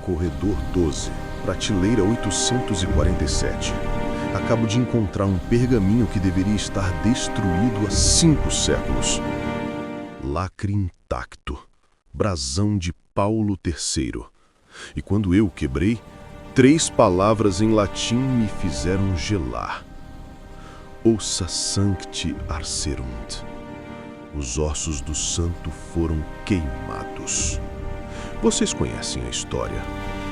Corredor 12, prateleira 847. Acabo de encontrar um pergaminho que deveria estar destruído há 5 séculos. Lacre intacto. Brasão de Paulo III. E quando eu quebrei, 3 palavras em latim me fizeram gelar. Ossa sancti arcerunt. Os ossos do santo foram queimados. Vocês conhecem a história.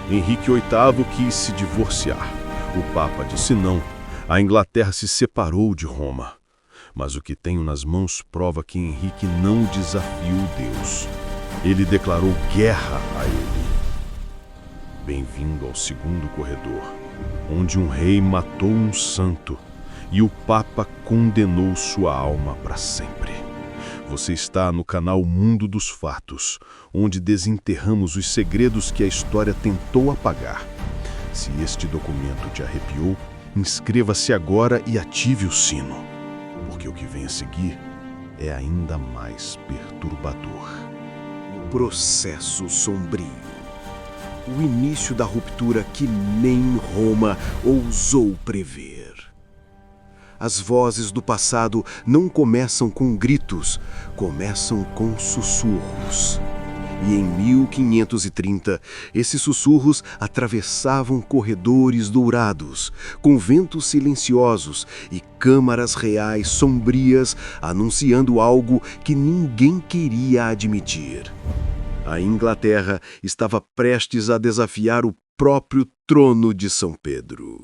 Henrique VIII quis se divorciar. O Papa disse não. A Inglaterra se separou de Roma. Mas o que tenho nas mãos prova que Henrique não desafiou Deus. Ele declarou guerra a ele. Bem-vindo ao segundo corredor, onde um rei matou um santo e o Papa condenou sua alma para sempre. Você está no canal Mundo dos Fatos, onde desenterramos os segredos que a história tentou apagar. Se este documento te arrepiou, inscreva-se agora e ative o sino, porque o que vem a seguir é ainda mais perturbador. O processo sombrio. O início da ruptura que nem Roma ousou prever. As vozes do passado não começam com gritos, começam com sussurros. E em 1530, esses sussurros atravessavam corredores dourados, conventos silenciosos e câmaras reais sombrias, anunciando algo que ninguém queria admitir. A Inglaterra estava prestes a desafiar o próprio trono de São Pedro.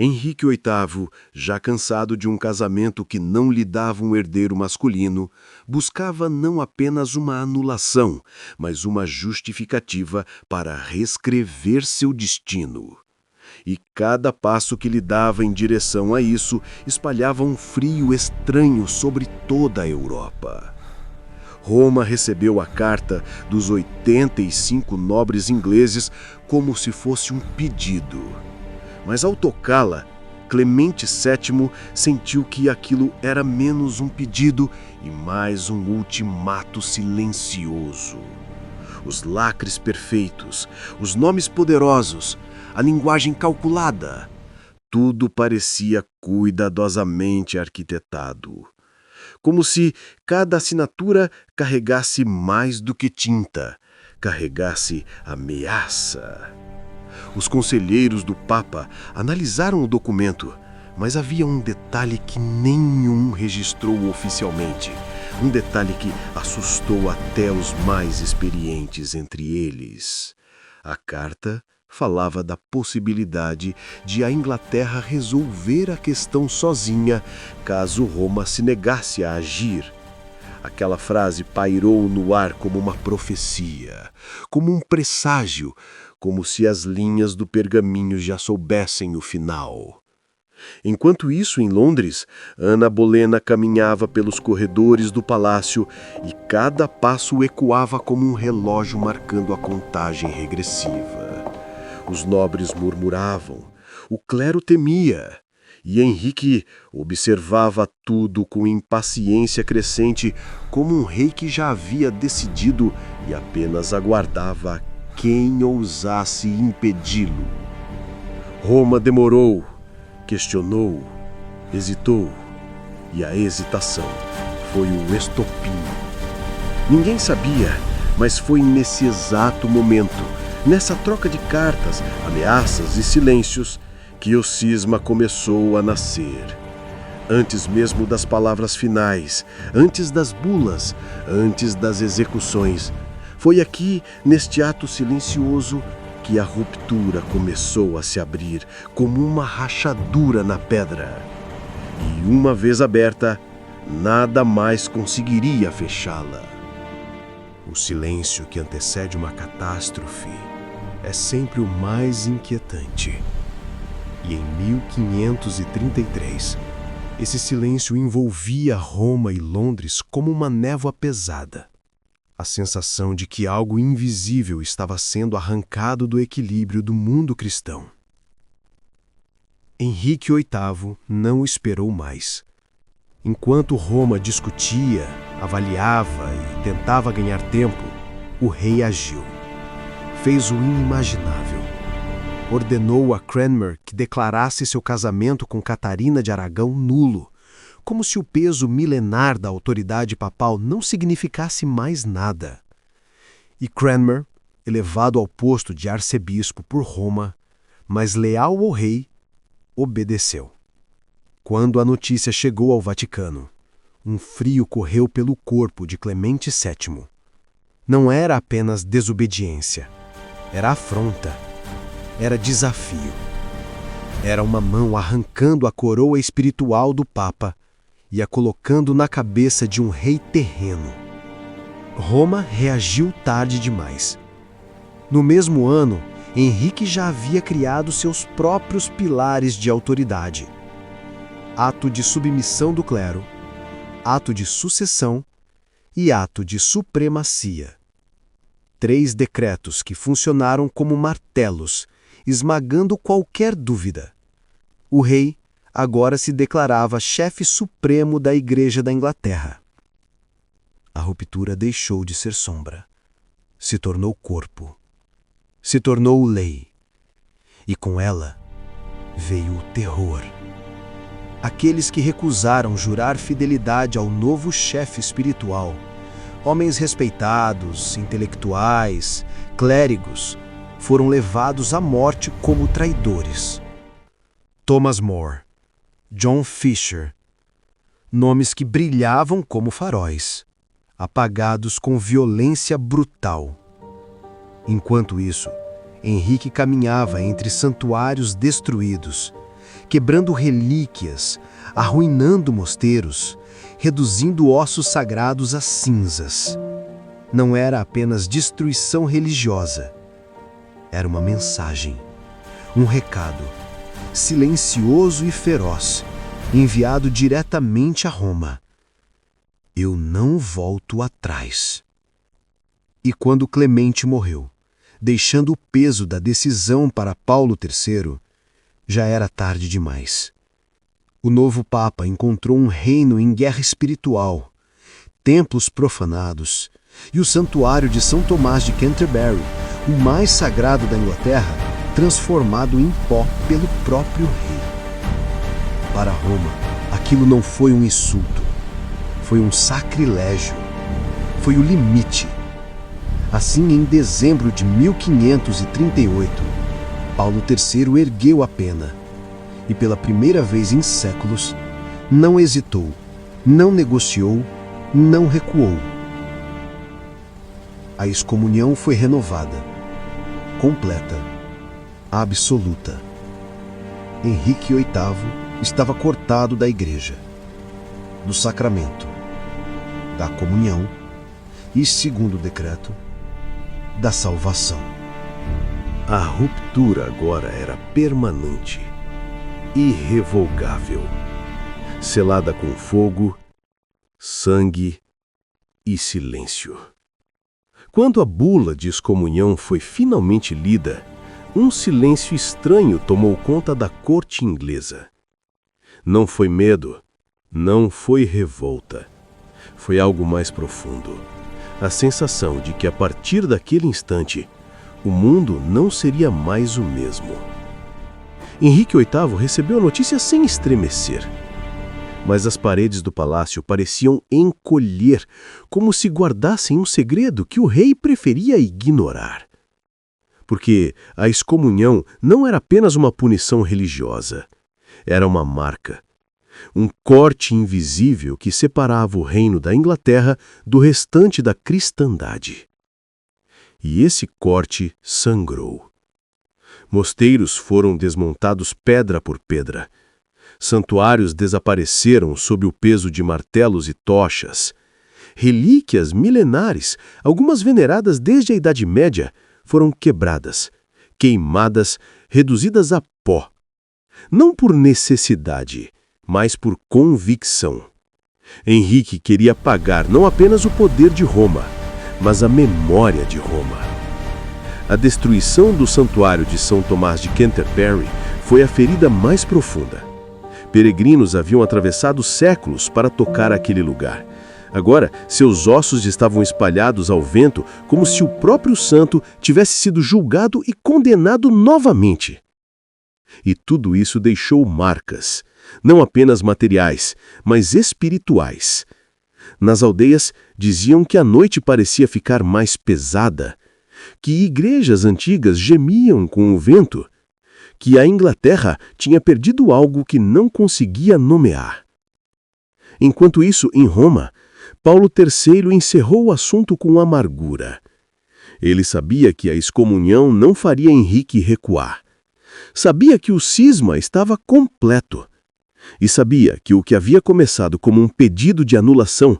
Henrique VIII, já cansado de um casamento que não lhe dava um herdeiro masculino, buscava não apenas uma anulação, mas uma justificativa para reescrever seu destino. E cada passo que lhe dava em direção a isso espalhava um frio estranho sobre toda a Europa. Roma recebeu a carta dos 85 nobres ingleses como se fosse um pedido. Mas ao tocá-la, Clemente VII sentiu que aquilo era menos um pedido e mais um ultimato silencioso. Os lacres perfeitos, os nomes poderosos, a linguagem calculada, tudo parecia cuidadosamente arquitetado. Como se cada assinatura carregasse mais do que tinta, carregasse ameaça. Os conselheiros do Papa analisaram o documento, mas havia um detalhe que nenhum registrou oficialmente. Um detalhe que assustou até os mais experientes entre eles. A carta falava da possibilidade de a Inglaterra resolver a questão sozinha, caso Roma se negasse a agir. Aquela frase pairou no ar como uma profecia, como um presságio, como se as linhas do pergaminho já soubessem o final. Enquanto isso, em Londres, Ana Bolena caminhava pelos corredores do palácio e cada passo ecoava como um relógio marcando a contagem regressiva. Os nobres murmuravam, o clero temia, e Henrique observava tudo com impaciência crescente, como um rei que já havia decidido e apenas aguardava quem ousasse impedi-lo. Roma demorou, questionou, hesitou, e a hesitação foi o estopim. Ninguém sabia, mas foi nesse exato momento, nessa troca de cartas, ameaças e silêncios, que o cisma começou a nascer. Antes mesmo das palavras finais, antes das bulas, antes das execuções, foi aqui, neste ato silencioso, que a ruptura começou a se abrir como uma rachadura na pedra. E uma vez aberta, nada mais conseguiria fechá-la. O silêncio que antecede uma catástrofe é sempre o mais inquietante. E em 1533, esse silêncio envolvia Roma e Londres como uma névoa pesada. A sensação de que algo invisível estava sendo arrancado do equilíbrio do mundo cristão. Henrique VIII não esperou mais. Enquanto Roma discutia, avaliava e tentava ganhar tempo, o rei agiu. fez o inimaginável. Ordenou a Cranmer que declarasse seu casamento com Catarina de Aragão nulo, como se o peso milenar da autoridade papal não significasse mais nada. E Cranmer, elevado ao posto de arcebispo por Roma, mas leal ao rei, obedeceu. Quando a notícia chegou ao Vaticano, um frio correu pelo corpo de Clemente VII. Não era apenas desobediência, era afronta, era desafio. Era uma mão arrancando a coroa espiritual do Papa e a colocando na cabeça de um rei terreno. Roma reagiu tarde demais. No mesmo ano, Henrique já havia criado seus próprios pilares de autoridade: ato de submissão do clero, ato de sucessão e ato de supremacia. 3 decretos que funcionaram como martelos, esmagando qualquer dúvida. O rei agora se declarava chefe supremo da Igreja da Inglaterra. A ruptura deixou de ser sombra, se tornou corpo, se tornou lei, e com ela veio o terror. Aqueles que recusaram jurar fidelidade ao novo chefe espiritual, homens respeitados, intelectuais, clérigos, foram levados à morte como traidores. Thomas More, John Fisher, nomes que brilhavam como faróis, apagados com violência brutal. Enquanto isso, Henrique caminhava entre santuários destruídos, quebrando relíquias, arruinando mosteiros, reduzindo ossos sagrados a cinzas. Não era apenas destruição religiosa. Era uma mensagem, um recado, silencioso e feroz, enviado diretamente a Roma. Eu não volto atrás. E quando Clemente morreu, deixando o peso da decisão para Paulo III, já era tarde demais. O novo Papa encontrou um reino em guerra espiritual, templos profanados e o santuário de São Tomás de Canterbury, o mais sagrado da Inglaterra, transformado em pó pelo próprio rei. Para Roma, aquilo não foi um insulto, foi um sacrilégio, foi o limite. Assim, em dezembro de 1538, Paulo III ergueu a pena e, pela primeira vez em séculos, não hesitou, não negociou, não recuou. A excomunhão foi renovada, completa, absoluta. Henrique VIII estava cortado da Igreja, do sacramento, da comunhão e, segundo o decreto, da salvação. A ruptura agora era permanente, irrevogável, selada com fogo, sangue e silêncio. Quando a bula de excomunhão foi finalmente lida, um silêncio estranho tomou conta da corte inglesa. Não foi medo, não foi revolta. Foi algo mais profundo. A sensação de que, a partir daquele instante, o mundo não seria mais o mesmo. Henrique VIII recebeu a notícia sem estremecer. Mas as paredes do palácio pareciam encolher, como se guardassem um segredo que o rei preferia ignorar. Porque a excomunhão não era apenas uma punição religiosa, era uma marca, um corte invisível que separava o reino da Inglaterra do restante da cristandade. E esse corte sangrou. Mosteiros foram desmontados pedra por pedra. Santuários desapareceram sob o peso de martelos e tochas. Relíquias milenares, algumas veneradas desde a Idade Média, foram quebradas, queimadas, reduzidas a pó. Não por necessidade, mas por convicção. Henrique queria apagar não apenas o poder de Roma, mas a memória de Roma. A destruição do santuário de São Tomás de Canterbury foi a ferida mais profunda. Peregrinos haviam atravessado séculos para tocar aquele lugar, Agora, seus ossos estavam espalhados ao vento como se o próprio santo tivesse sido julgado e condenado novamente. E tudo isso deixou marcas, não apenas materiais, mas espirituais. Nas aldeias, diziam que a noite parecia ficar mais pesada, que igrejas antigas gemiam com o vento, que a Inglaterra tinha perdido algo que não conseguia nomear. Enquanto isso, em Roma, Paulo III encerrou o assunto com amargura. Ele sabia que a excomunhão não faria Henrique recuar. Sabia que o cisma estava completo. E sabia que o que havia começado como um pedido de anulação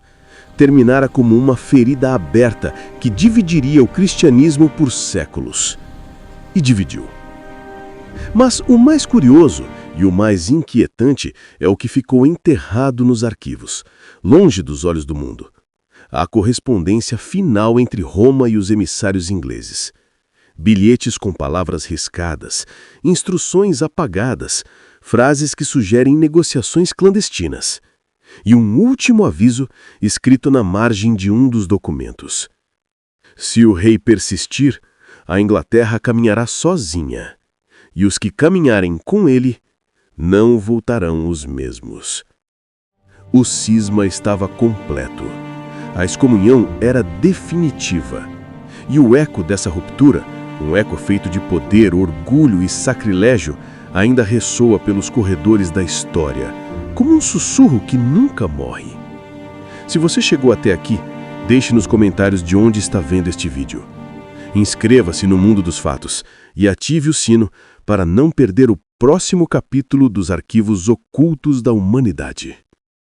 terminara como uma ferida aberta que dividiria o cristianismo por séculos. E dividiu. Mas o mais curioso e o mais inquietante é o que ficou enterrado nos arquivos, longe dos olhos do mundo. A correspondência final entre Roma e os emissários ingleses. Bilhetes com palavras riscadas, instruções apagadas, frases que sugerem negociações clandestinas. E um último aviso escrito na margem de um dos documentos. Se o rei persistir, a Inglaterra caminhará sozinha, e os que caminharem com ele não voltarão os mesmos. O cisma estava completo. A excomunhão era definitiva. E o eco dessa ruptura, um eco feito de poder, orgulho e sacrilégio, ainda ressoa pelos corredores da história, como um sussurro que nunca morre. Se você chegou até aqui, deixe nos comentários de onde está vendo este vídeo. Inscreva-se no Mundo dos Fatos e ative o sino para não perder o próximo capítulo dos arquivos ocultos da humanidade.